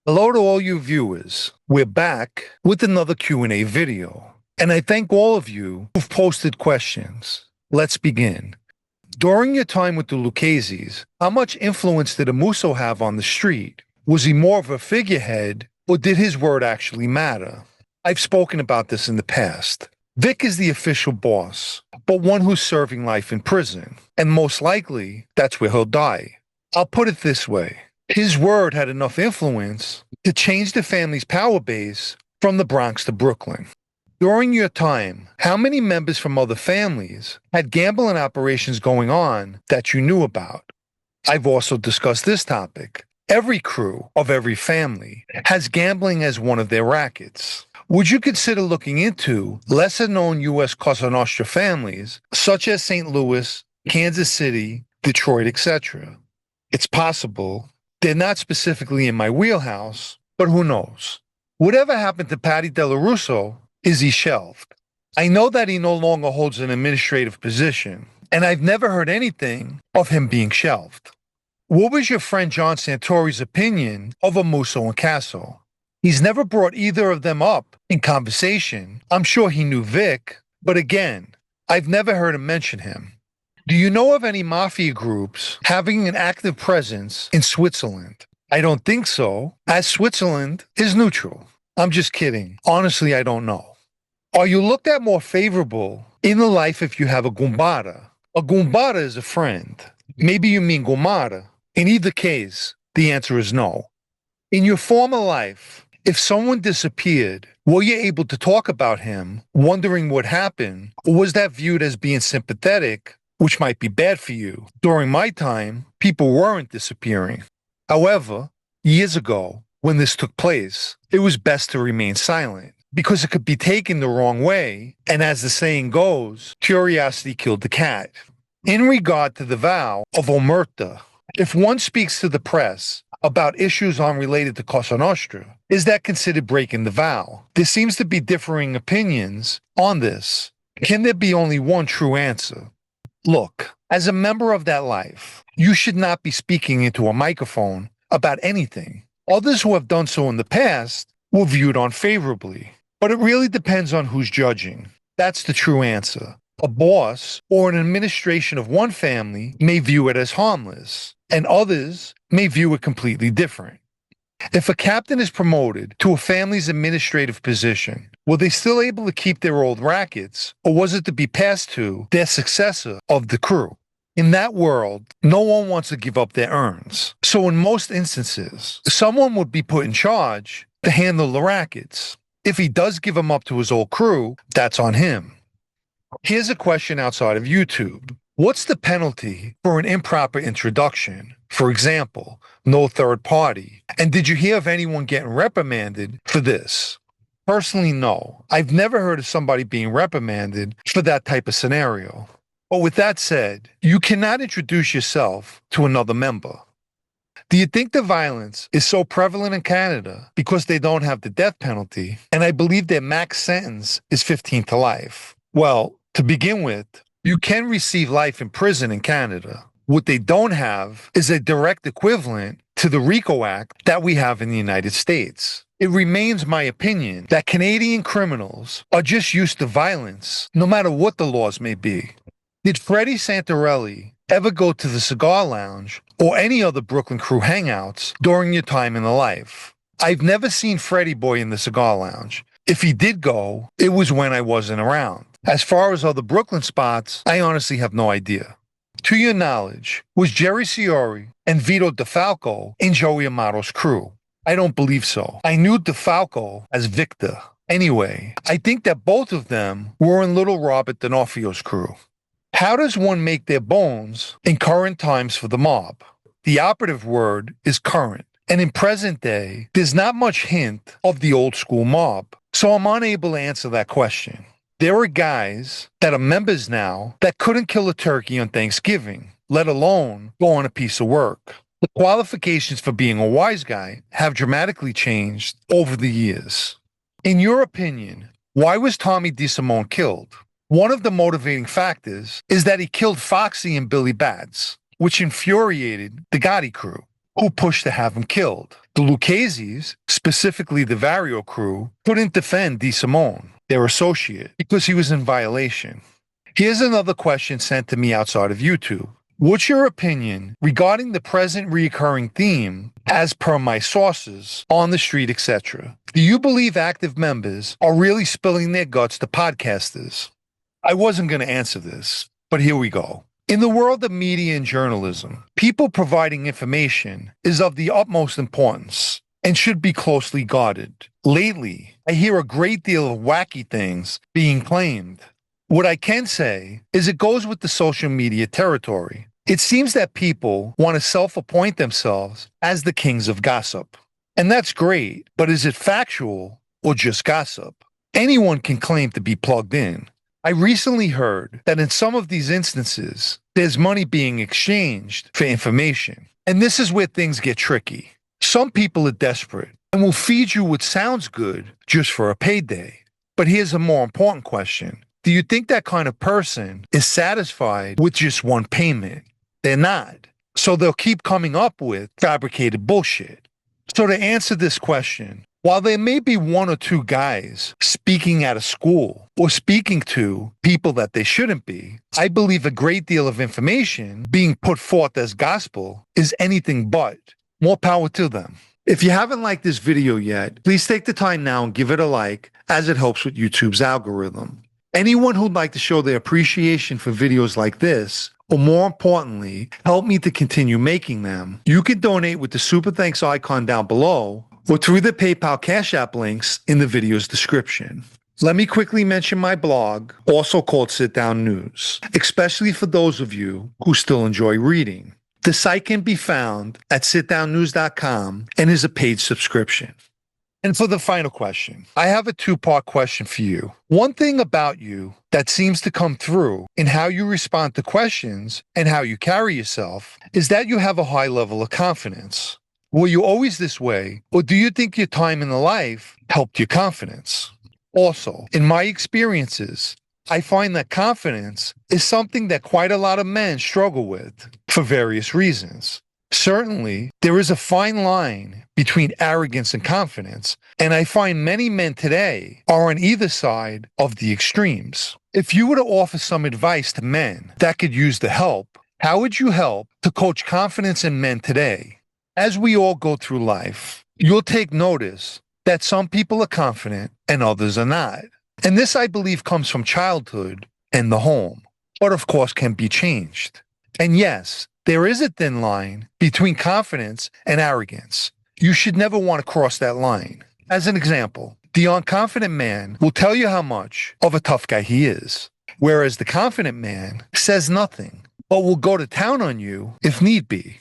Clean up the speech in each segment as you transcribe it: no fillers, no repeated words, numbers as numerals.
Hello to all you viewers. We're back with another Q&A video, and I thank all of you who've posted questions. Let's begin. During your time with the Luccheses, how much influence did a Musso have on the street? Was he more of a figurehead, or did his word actually matter? I've spoken about this in the past. Vic is the official boss, but one who's serving life in prison, and most likely, that's where he'll die. I'll put it this way. His word had enough influence to change the family's power base from the Bronx to Brooklyn. During your time, how many members from other families had gambling operations going on that you knew about? I've also discussed this topic. Every crew of every family has gambling as one of their rackets. Would you consider looking into lesser-known U.S. Cosa Nostra families, such as St. Louis, Kansas City, Detroit, etc.? It's possible. They're not specifically in my wheelhouse, but who knows? Whatever happened to Patty Dellorusso? Is he shelved? I know that he no longer holds an administrative position, and I've never heard anything of him being shelved. What was your friend John Santori's opinion of a Musso and Casso? He's never brought either of them up in conversation. I'm sure he knew Vic, but again, I've never heard him mention him. Do you know of any Mafia groups having an active presence in Switzerland? I don't think so, as Switzerland is neutral. I'm just kidding. Honestly, I don't know. Are you looked at more favorable in the life if you have a gumbara? A gumbara is a friend. Maybe you mean gumara. In either case, the answer is no. In your former life, if someone disappeared, were you able to talk about him, wondering what happened, or was that viewed as being sympathetic, which might be bad for you? During my time, people weren't disappearing. However, years ago, when this took place, it was best to remain silent because it could be taken the wrong way, and as the saying goes, curiosity killed the cat. In regard to the vow of omerta, if one speaks to the press about issues unrelated to Cosa Nostra, is that considered breaking the vow? There seems to be differing opinions on this. Can there be only one true answer? Look, as a member of that life, you should not be speaking into a microphone about anything. Others who have done so in the past were viewed unfavorably, but it really depends on who's judging. That's the true answer. A boss or an administration of one family may view it as harmless, and others may view it completely different. If a captain is promoted to a family's administrative position, were they still able to keep their old rackets, or was it to be passed to their successor of the crew? In that world, no one wants to give up their urns. So in most instances, someone would be put in charge to handle the rackets. If he does give them up to his old crew, that's on him. Here's a question outside of YouTube. What's the penalty for an improper introduction? For example, no third party. And did you hear of anyone getting reprimanded for this? Personally, no. I've never heard of somebody being reprimanded for that type of scenario. But with that said, you cannot introduce yourself to another member. Do you think the violence is so prevalent in Canada because they don't have the death penalty, and I believe their max sentence is 15 to life? Well, to begin with, you can receive life in prison in Canada. What they don't have is a direct equivalent to the RICO Act that we have in the United States. It remains my opinion that Canadian criminals are just used to violence, no matter what the laws may be. Did Freddie Santorelli ever go to the Cigar Lounge or any other Brooklyn crew hangouts during your time in the life? I've never seen Freddie Boy in the Cigar Lounge. If he did go, it was when I wasn't around. As far as other Brooklyn spots, I honestly have no idea. To your knowledge, was Jerry Ciori and Vito DeFalco in Joey Amato's crew? I don't believe so. I knew DeFalco as Victor. Anyway, I think that both of them were in Little Robert D'Onofrio's crew. How does one make their bones in current times for the mob? The operative word is current, and in present day, there's not much hint of the old school mob, so I'm unable to answer that question. There are guys that are members now that couldn't kill a turkey on Thanksgiving, let alone go on a piece of work. The qualifications for being a wise guy have dramatically changed over the years. In your opinion, why was Tommy DeSimone killed? One of the motivating factors is that he killed Foxy and Billy Bats, which infuriated the Gotti crew. who pushed to have him killed. The Luccheses, specifically the Vario crew, couldn't defend DeSimone, their associate, because he was in violation. Here's another question sent to me outside of YouTube. What's your opinion regarding the present recurring theme, as per my sources, on the street, etc.? Do you believe active members are really spilling their guts to podcasters? I wasn't going to answer this, but here we go. In the world of media and journalism, people providing information is of the utmost importance and should be closely guarded. Lately, I hear a great deal of wacky things being claimed. What I can say is it goes with the social media territory. It seems that people want to self-appoint themselves as the kings of gossip. And that's great, but is it factual or just gossip? Anyone can claim to be plugged in. I recently heard that in some of these instances, there's money being exchanged for information. And this is where things get tricky. Some people are desperate and will feed you what sounds good just for a payday. But here's a more important question. Do you think that kind of person is satisfied with just one payment? They're not. So they'll keep coming up with fabricated bullshit. So to answer this question, while there may be one or two guys speaking at a school or speaking to people that they shouldn't be, I believe a great deal of information being put forth as gospel is anything but. More power to them. If you haven't liked this video yet, please take the time now and give it a like, as it helps with YouTube's algorithm. Anyone who'd like to show their appreciation for videos like this, or more importantly, help me to continue making them, you can donate with the Super Thanks icon down below or through the PayPal Cash App links in the video's description. Let me quickly mention my blog, also called Sit Down News, especially for those of you who still enjoy reading. The site can be found at sitdownnews.com and is a paid subscription. And for the final question, I have a two-part question for you. One thing about you that seems to come through in how you respond to questions and how you carry yourself is that you have a high level of confidence. Were you always this way, or do you think your time in the life helped your confidence? Also, in my experiences, I find that confidence is something that quite a lot of men struggle with for various reasons. Certainly, there is a fine line between arrogance and confidence, and I find many men today are on either side of the extremes. If you were to offer some advice to men that could use the help, how would you help to coach confidence in men today? As we all go through life, you'll take notice that some people are confident and others are not. And this, I believe, comes from childhood and the home, but of course can be changed. And yes, there is a thin line between confidence and arrogance. You should never want to cross that line. As an example, the unconfident man will tell you how much of a tough guy he is, whereas the confident man says nothing, but will go to town on you if need be.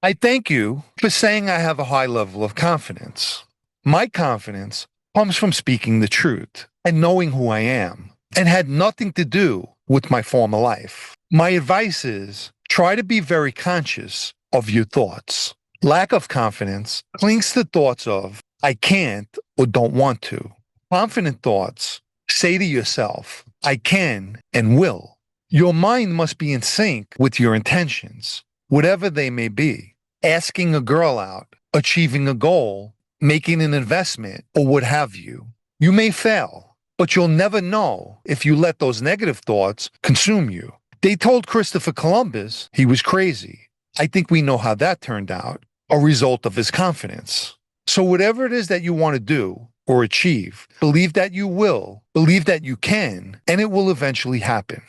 I thank you for saying I have a high level of confidence. My confidence comes from speaking the truth and knowing who I am, and had nothing to do with my former life. My advice is, try to be very conscious of your thoughts. Lack of confidence clings to thoughts of, I can't or don't want to. Confident thoughts say to yourself, I can and will. Your mind must be in sync with your intentions, whatever they may be. Asking a girl out, achieving a goal, making an investment, or what have you. You may fail, but you'll never know if you let those negative thoughts consume you. They told Christopher Columbus he was crazy. I think we know how that turned out, a result of his confidence. So whatever it is that you want to do or achieve, believe that you will, believe that you can, and it will eventually happen.